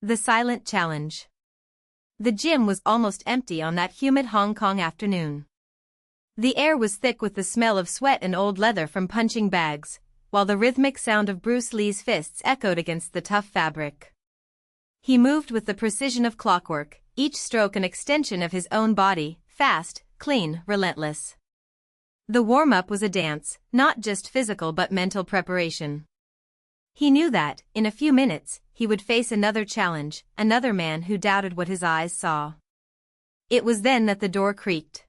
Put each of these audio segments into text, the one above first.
The Silent Challenge. The gym was almost empty on that humid Hong Kong afternoon. The air was thick with the smell of sweat and old leather from punching bags, while the rhythmic sound of Bruce Lee's fists echoed against the tough fabric. He moved with the precision of clockwork, each stroke an extension of his own body, fast, clean, relentless. The warm-up was a dance, not just physical but mental preparation. He knew that, in a few minutes, he would face another challenge, another man who doubted what his eyes saw. It was then that the door creaked.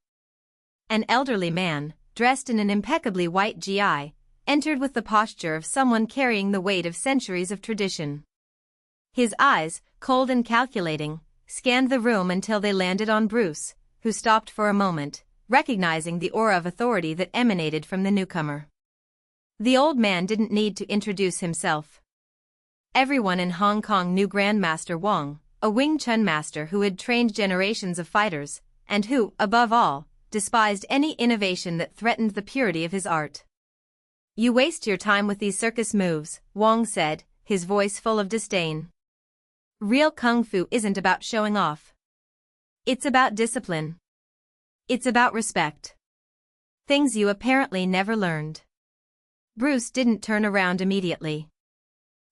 An elderly man, dressed in an impeccably white GI, entered with the posture of someone carrying the weight of centuries of tradition. His eyes, cold and calculating, scanned the room until they landed on Bruce, who stopped for a moment, recognizing the aura of authority that emanated from the newcomer. The old man didn't need to introduce himself. Everyone in Hong Kong knew Grandmaster Wong, a Wing Chun master who had trained generations of fighters, and who, above all, despised any innovation that threatened the purity of his art. "You waste your time with these circus moves," Wong said, his voice full of disdain. "Real kung fu isn't about showing off. It's about discipline. It's about respect. Things you apparently never learned." Bruce didn't turn around immediately.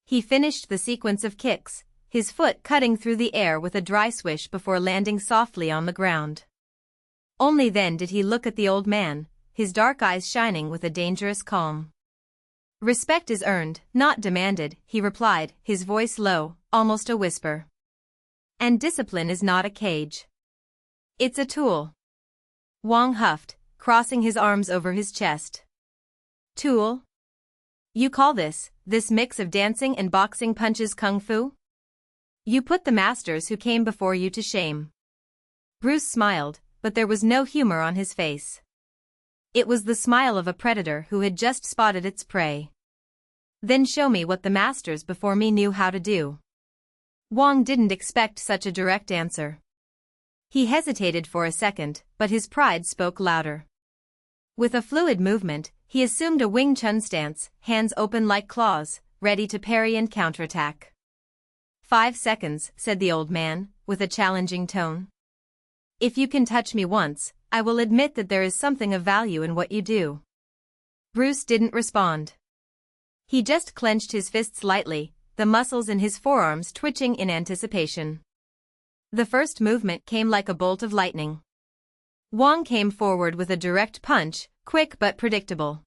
He finished the sequence of kicks, his foot cutting through the air with a dry swish before landing softly on the ground. Only then did he look at the old man, his dark eyes shining with a dangerous calm. "Respect is earned, not demanded," he replied, his voice low, almost a whisper. "And discipline is not a cage. It's a tool." Wong huffed, crossing his arms over his chest. "Tool? You call this mix of dancing and boxing punches kung fu? You put the masters who came before you to shame." Bruce smiled, but there was no humor on his face. It was the smile of a predator who had just spotted its prey. "Then show me what the masters before me knew how to do." Wong didn't expect such a direct answer. He hesitated for a second, but his pride spoke louder. With a fluid movement, he assumed a Wing Chun stance, hands open like claws, ready to parry and counterattack. 5 seconds, said the old man, with a challenging tone. "If you can touch me once, I will admit that there is something of value in what you do." Bruce didn't respond. He just clenched his fists lightly, the muscles in his forearms twitching in anticipation. The first movement came like a bolt of lightning. Wong came forward with a direct punch, quick but predictable.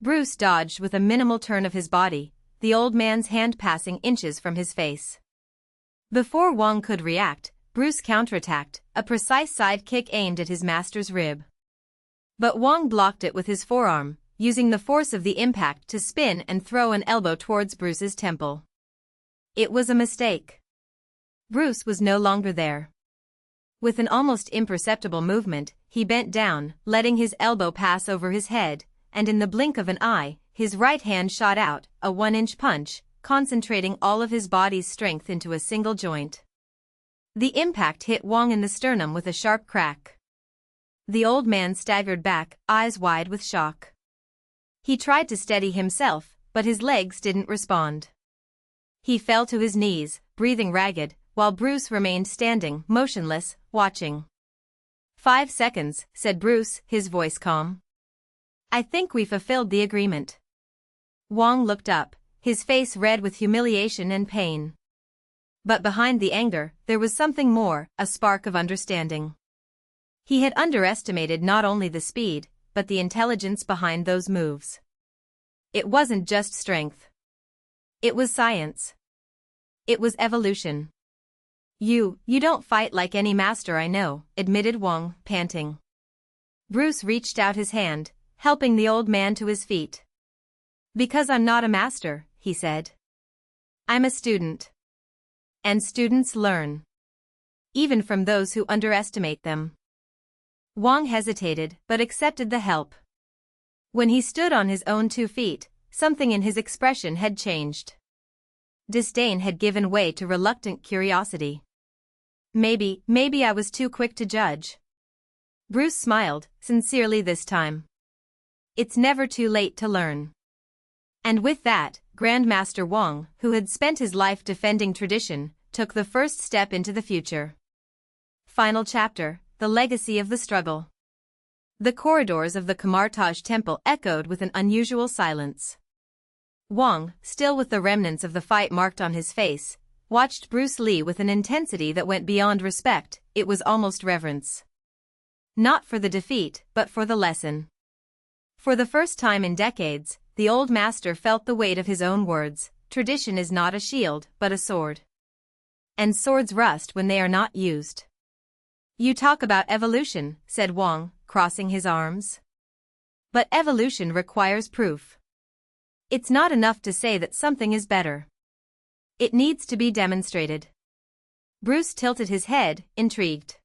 Bruce dodged with a minimal turn of his body, the old man's hand passing inches from his face. Before Wong could react, Bruce counterattacked, a precise side kick aimed at his master's rib. But Wong blocked it with his forearm, using the force of the impact to spin and throw an elbow towards Bruce's temple. It was a mistake. Bruce was no longer there. With an almost imperceptible movement, he bent down, letting his elbow pass over his head, and in the blink of an eye, his right hand shot out, a 1-inch punch, concentrating all of his body's strength into a single joint. The impact hit Wong in the sternum with a sharp crack. The old man staggered back, eyes wide with shock. He tried to steady himself, but his legs didn't respond. He fell to his knees, breathing ragged, while Bruce remained standing, motionless, watching. 5 seconds, said Bruce, his voice calm. "I think we fulfilled the agreement." Wong looked up, his face red with humiliation and pain. But behind the anger, there was something more, a spark of understanding. He had underestimated not only the speed, but the intelligence behind those moves. It wasn't just strength. It was science. It was evolution. You don't fight like any master I know," admitted Wong, panting. Bruce reached out his hand, helping the old man to his feet. "Because I'm not a master," he said. "I'm a student. And students learn. Even from those who underestimate them." Wong hesitated, but accepted the help. When he stood on his own 2 feet, something in his expression had changed. Disdain had given way to reluctant curiosity. Maybe I was too quick to judge." Bruce smiled, sincerely this time. "It's never too late to learn." And with that, Grandmaster Wong, who had spent his life defending tradition, took the first step into the future. Final chapter, the legacy of the struggle. The corridors of the Kamartaj temple echoed with an unusual silence. Wang, still with the remnants of the fight marked on his face, watched Bruce Lee with an intensity that went beyond respect. It was almost reverence. Not for the defeat, but for the lesson. For the first time in decades, the old master felt the weight of his own words. Tradition is not a shield, but a sword. And swords rust when they are not used. You talk about evolution, said Wang, crossing his arms. But evolution requires proof. It's not enough to say that something is better. It needs to be demonstrated. Bruce tilted his head, intrigued.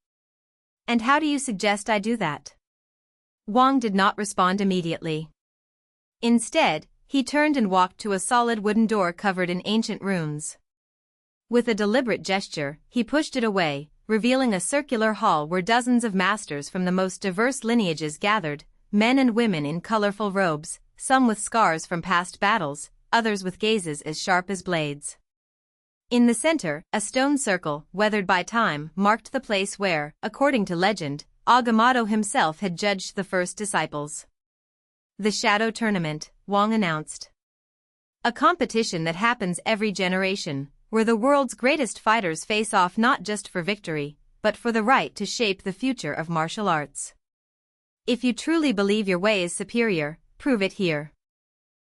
And how do you suggest I do that? Wang did not respond immediately. Instead, he turned and walked to a solid wooden door covered in ancient runes. With a deliberate gesture, he pushed it away, revealing a circular hall where dozens of masters from the most diverse lineages gathered, men and women in colorful robes, some with scars from past battles, others with gazes as sharp as blades. In the center, a stone circle, weathered by time, marked the place where, according to legend, Agamotto himself had judged the first disciples. The Shadow Tournament, Wang announced. A competition that happens every generation, where the world's greatest fighters face off not just for victory, but for the right to shape the future of martial arts. If you truly believe your way is superior, prove it here.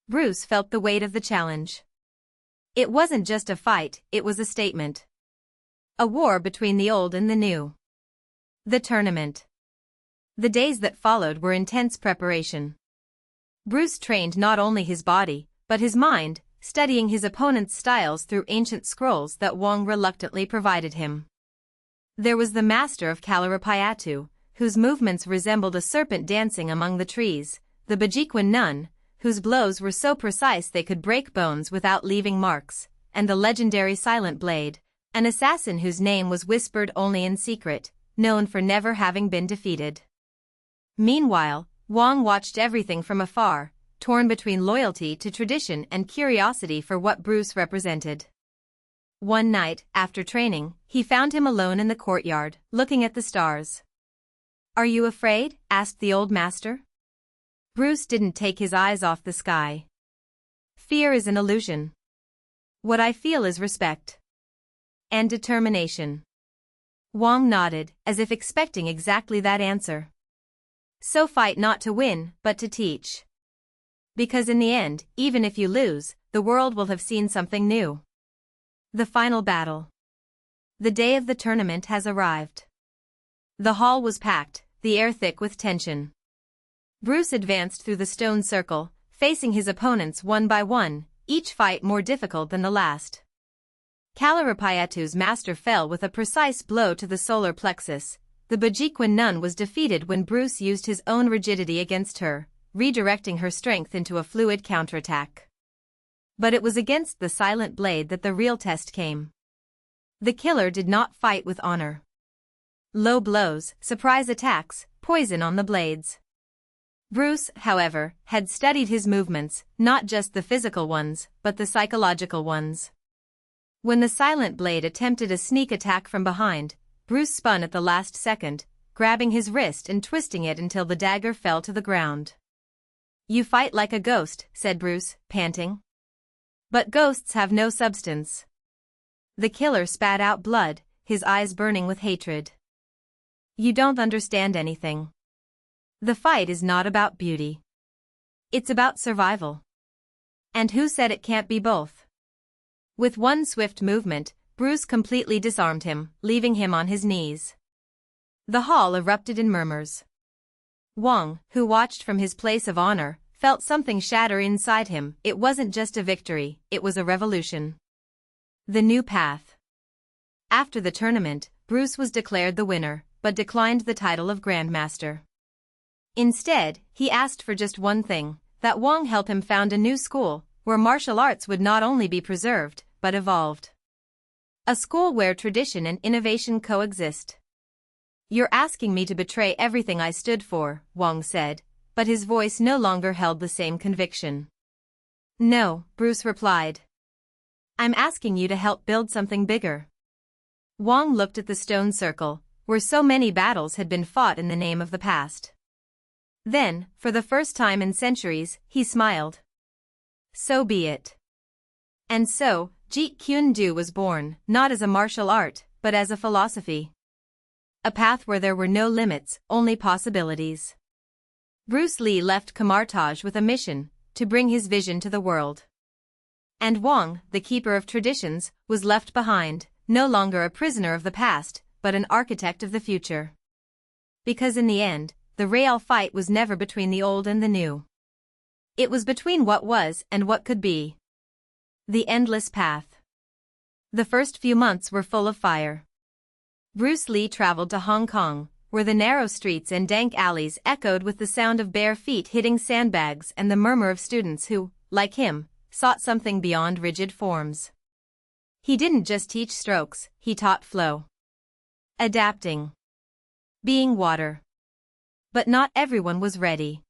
Bruce felt the weight of the challenge. It wasn't just a fight, it was a statement. A war between the old and the new. The tournament. The days that followed were intense preparation. Bruce trained not only his body, but his mind, studying his opponent's styles through ancient scrolls that Wang reluctantly provided him. There was the master of Kalarapayattu, whose movements resembled a serpent dancing among the trees, the Bajiquan nun, whose blows were so precise they could break bones without leaving marks, and the legendary Silent Blade, an assassin whose name was whispered only in secret, known for never having been defeated. Meanwhile, Wang watched everything from afar, torn between loyalty to tradition and curiosity for what Bruce represented. One night, after training, he found him alone in the courtyard, looking at the stars. "Are you afraid?" asked the old master. Bruce didn't take his eyes off the sky. "Fear is an illusion. What I feel is respect. And determination." Wang nodded, as if expecting exactly that answer. "So fight not to win, but to teach. Because in the end, even if you lose, the world will have seen something new." The final battle. The day of the tournament has arrived. The hall was packed, the air thick with tension. Bruce advanced through the stone circle, facing his opponents one by one, each fight more difficult than the last. Kalarapayattu's master fell with a precise blow to the solar plexus. The Bajiquan nun was defeated when Bruce used his own rigidity against her, redirecting her strength into a fluid counterattack. But it was against the Silent Blade that the real test came. The killer did not fight with honor. Low blows, surprise attacks, poison on the blades. Bruce, however, had studied his movements, not just the physical ones, but the psychological ones. When the Silent Blade attempted a sneak attack from behind, Bruce spun at the last second, grabbing his wrist and twisting it until the dagger fell to the ground. "You fight like a ghost," said Bruce, panting. "But ghosts have no substance." The killer spat out blood, his eyes burning with hatred. "You don't understand anything. The fight is not about beauty. It's about survival. And who said it can't be both?" With one swift movement, Bruce completely disarmed him, leaving him on his knees. The hall erupted in murmurs. Wang, who watched from his place of honor, felt something shatter inside him. It wasn't just a victory, it was a revolution. The new path. After the tournament, Bruce was declared the winner, but declined the title of Grandmaster. Instead, he asked for just one thing, that Wang help him found a new school, where martial arts would not only be preserved, but evolved. A school where tradition and innovation coexist. "You're asking me to betray everything I stood for," Wang said, but his voice no longer held the same conviction. "No," Bruce replied. "I'm asking you to help build something bigger. Wang looked at the stone circle, where so many battles had been fought in the name of the past. Then, for the first time in centuries, he smiled. So be it. And so, Jeet Kune Do was born, not as a martial art, but as a philosophy. A path where there were no limits, only possibilities. Bruce Lee left Kamartaj with a mission, to bring his vision to the world. And Wang, the keeper of traditions, was left behind, no longer a prisoner of the past, but an architect of the future. Because in the end, the real fight was never between the old and the new. It was between what was and what could be. The endless path. The first few months were full of fire. Bruce Lee traveled to Hong Kong, where the narrow streets and dank alleys echoed with the sound of bare feet hitting sandbags and the murmur of students who, like him, sought something beyond rigid forms. He didn't just teach strokes, he taught flow. Adapting. Being water. But not everyone was ready.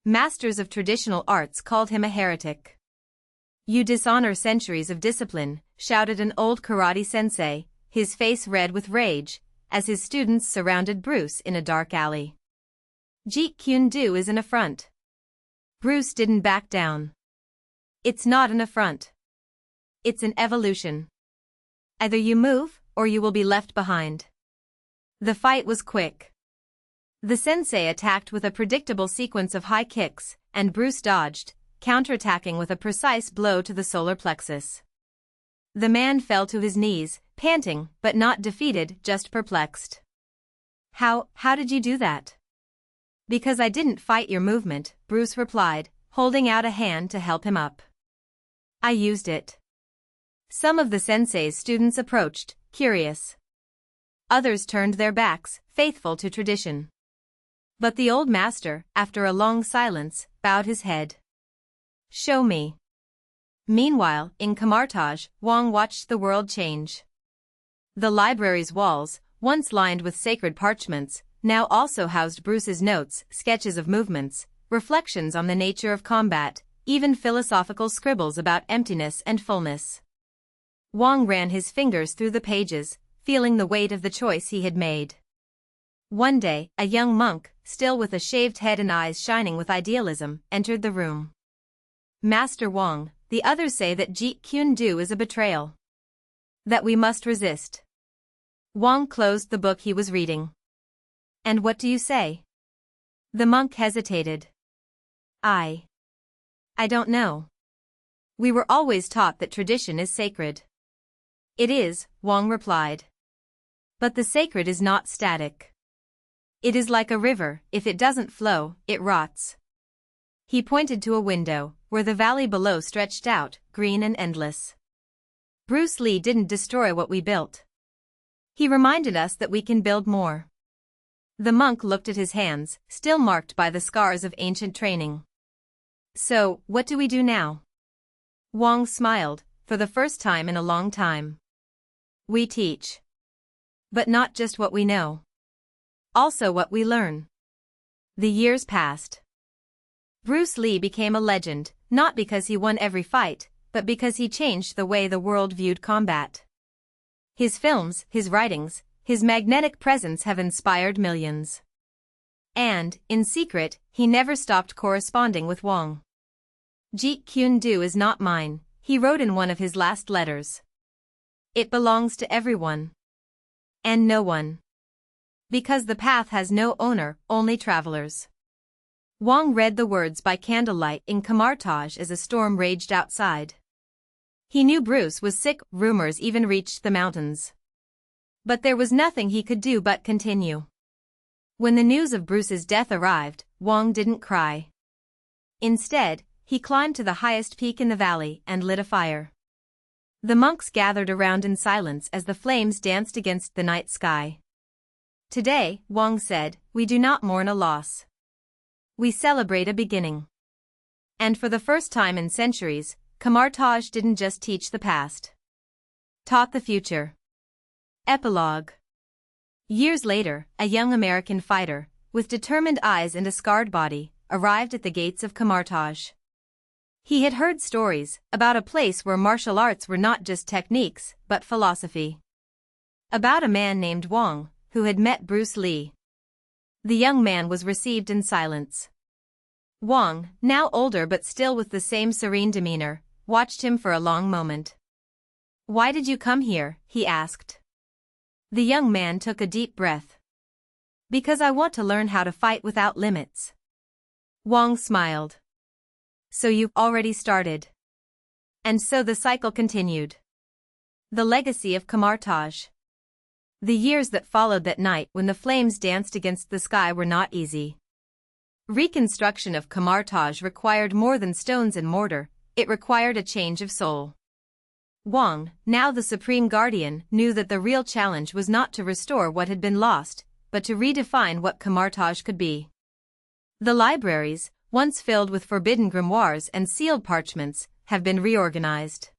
Masters of traditional arts called him a heretic. "You dishonor centuries of discipline," shouted an old karate sensei, his face red with rage, as his students surrounded Bruce in a dark alley. "Jeet Kune Do is an affront." Bruce didn't back down. "It's not an affront. It's an evolution. Either you move, or you will be left behind." The fight was quick. The sensei attacked with a predictable sequence of high kicks, and Bruce dodged, counterattacking with a precise blow to the solar plexus. The man fell to his knees, panting, but not defeated, just perplexed. How did you do that?" "Because I didn't fight your movement," Bruce replied, holding out a hand to help him up. "I used it." Some of the sensei's students approached, curious. Others turned their backs, faithful to tradition. But the old master, after a long silence, bowed his head. "Show me." Meanwhile, in Kamartaj, Wang watched the world change. The library's walls, once lined with sacred parchments, now also housed Bruce's notes, sketches of movements, reflections on the nature of combat, even philosophical scribbles about emptiness and fullness. Wang ran his fingers through the pages, feeling the weight of the choice he had made. One day, a young monk, still with a shaved head and eyes shining with idealism, entered the room. "Master Wang, the others say that Jeet Kune Do is a betrayal. That we must resist." Wang closed the book he was reading. "And what do you say?" The monk hesitated. I don't know. We were always taught that tradition is sacred." "It is," Wang replied. "But the sacred is not static. It is like a river, if it doesn't flow, it rots." He pointed to a window, where the valley below stretched out, green and endless. "Bruce Lee didn't destroy what we built. He reminded us that we can build more." The monk looked at his hands, still marked by the scars of ancient training. "So, what do we do now?" Wang smiled, for the first time in a long time. "We teach. But not just what we know. Also what we learn." The years passed. Bruce Lee became a legend, not because he won every fight, but because he changed the way the world viewed combat. His films, his writings, his magnetic presence have inspired millions. And, in secret, he never stopped corresponding with Wang. "Jeet Kune Do is not mine," he wrote in one of his last letters. "It belongs to everyone. And no one. Because the path has no owner, only travelers." Wang read the words by candlelight in Kamartaj as a storm raged outside. He knew Bruce was sick, rumors even reached the mountains. But there was nothing he could do but continue. When the news of Bruce's death arrived, Wang didn't cry. Instead, he climbed to the highest peak in the valley and lit a fire. The monks gathered around in silence as the flames danced against the night sky. "Today," Wang said, "we do not mourn a loss. We celebrate a beginning." And for the first time in centuries, Kamartaj didn't just teach the past. Taught the future. Epilogue. Years later, a young American fighter, with determined eyes and a scarred body, arrived at the gates of Kamartaj. He had heard stories about a place where martial arts were not just techniques, but philosophy. About a man named Wang, who had met Bruce Lee. The young man was received in silence. Wang, now older but still with the same serene demeanor, watched him for a long moment. "Why did you come here?" he asked. The young man took a deep breath. "Because I want to learn how to fight without limits." Wang smiled. "So you've already started." And so the cycle continued. The legacy of Camartage. The years that followed that night when the flames danced against the sky were not easy. Reconstruction of Camartage required more than stones and mortar, it required a change of soul. Wang, now the supreme guardian, knew that the real challenge was not to restore what had been lost, but to redefine what Camartage could be. The libraries, once filled with forbidden grimoires and sealed parchments, have been reorganized.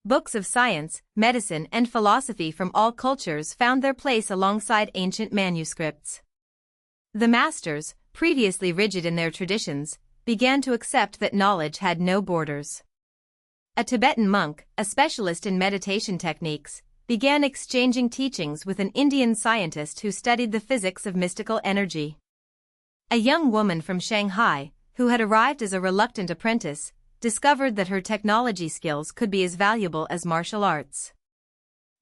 Books of science, medicine and philosophy from all cultures found their place alongside ancient manuscripts. The masters, previously rigid in their traditions, began to accept that knowledge had no borders. A Tibetan monk, a specialist in meditation techniques, began exchanging teachings with an Indian scientist who studied the physics of mystical energy. A young woman from Shanghai, who had arrived as a reluctant apprentice, discovered that her technology skills could be as valuable as martial arts.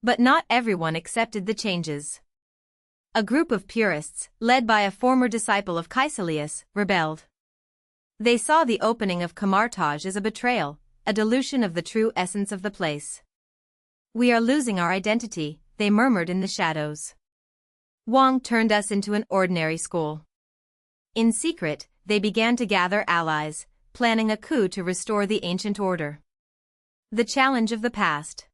But not everyone accepted the changes. A group of purists, led by a former disciple of Caecilius, rebelled. They saw the opening of Camartage as a betrayal, a dilution of the true essence of the place. "We are losing our identity," they murmured in the shadows. "Wang turned us into an ordinary school." In secret, they began to gather allies, planning a coup to restore the ancient order. The challenge of the past.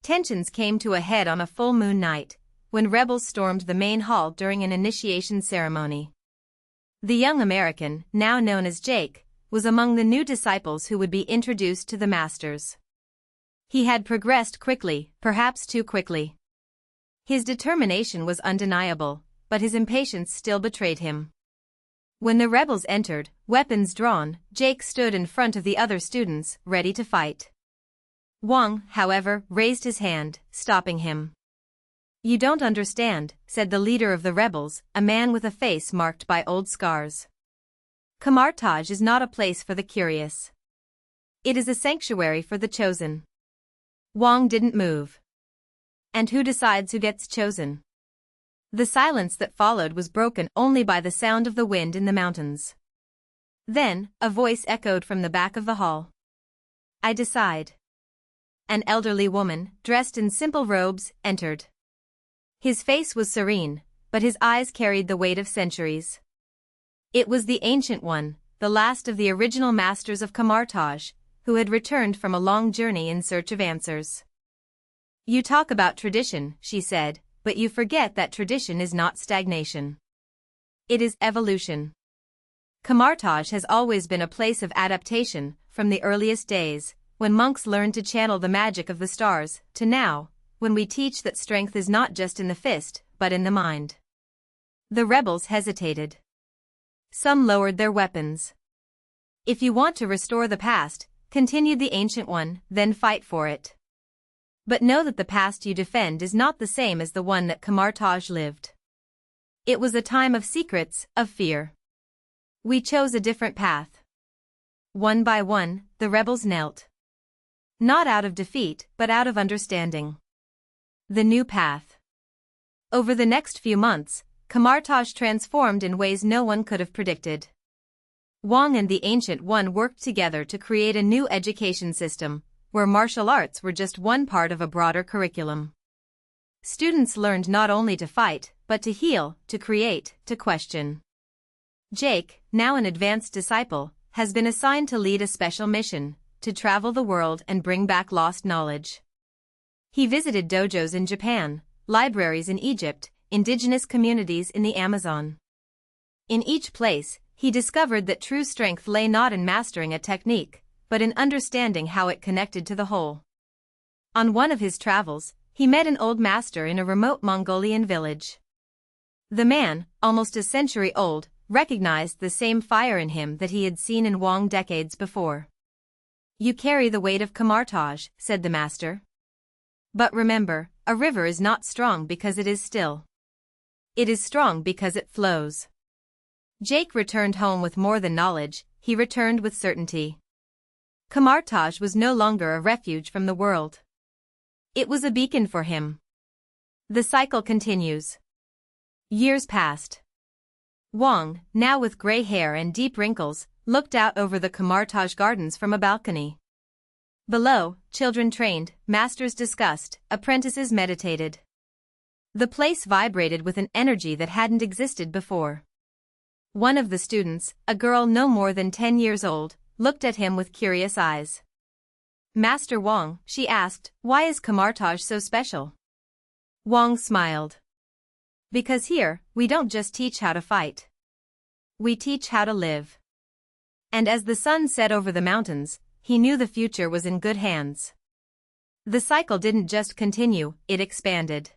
Tensions came to a head on a full moon night, when rebels stormed the main hall during an initiation ceremony. The young American, now known as Jake, was among the new disciples who would be introduced to the masters. He had progressed quickly, perhaps too quickly. His determination was undeniable, but his impatience still betrayed him. When the rebels entered, weapons drawn, Jake stood in front of the other students, ready to fight. Wang, however, raised his hand, stopping him. "You don't understand," said the leader of the rebels, a man with a face marked by old scars. "Camartage is not a place for the curious. It is a sanctuary for the chosen." Wang didn't move. "And who decides who gets chosen?" The silence that followed was broken only by the sound of the wind in the mountains. Then, a voice echoed from the back of the hall. "I decide." An elderly woman, dressed in simple robes, entered. His face was serene, but his eyes carried the weight of centuries. It was the Ancient One, the last of the original masters of Camartage, who had returned from a long journey in search of answers. "You talk about tradition," she said, "but you forget that tradition is not stagnation. It is evolution. Camartage has always been a place of adaptation, from the earliest days, when monks learned to channel the magic of the stars, to now, when we teach that strength is not just in the fist, but in the mind." The rebels hesitated. Some lowered their weapons. "If you want to restore the past," continued the Ancient One, "then fight for it. But know that the past you defend is not the same as the one that Camartage lived. It was a time of secrets, of fear. We chose a different path." One by one, the rebels knelt. Not out of defeat, but out of understanding. The new path. Over the next few months, Camartage transformed in ways no one could have predicted. Wang and the Ancient One worked together to create a new education system, where martial arts were just one part of a broader curriculum. Students learned not only to fight, but to heal, to create, to question. Jake, now an advanced disciple, has been assigned to lead a special mission, to travel the world and bring back lost knowledge. He visited dojos in Japan, libraries in Egypt, indigenous communities in the Amazon. In each place, he discovered that true strength lay not in mastering a technique, but in understanding how it connected to the whole. On one of his travels, he met an old master in a remote Mongolian village. The man, almost a century old, recognized the same fire in him that he had seen in Wang decades before. "You carry the weight of Camartage," said the master. "But remember, a river is not strong because it is still. It is strong because it flows. Jake returned home with more than knowledge, he returned with certainty. Kamartaj was no longer a refuge from the world. It was a beacon for him. The cycle continues. Years passed. Wang, now with gray hair and deep wrinkles, looked out over the Kamartaj gardens from a balcony. Below, children trained, masters discussed, apprentices meditated. The place vibrated with an energy that hadn't existed before. One of the students, a girl no more than 10 years old, looked at him with curious eyes. Master Wang, she asked, why is Kamartaj so special? Wang smiled. Because here, we don't just teach how to fight. We teach how to live. And as the sun set over the mountains, he knew the future was in good hands. The cycle didn't just continue, it expanded.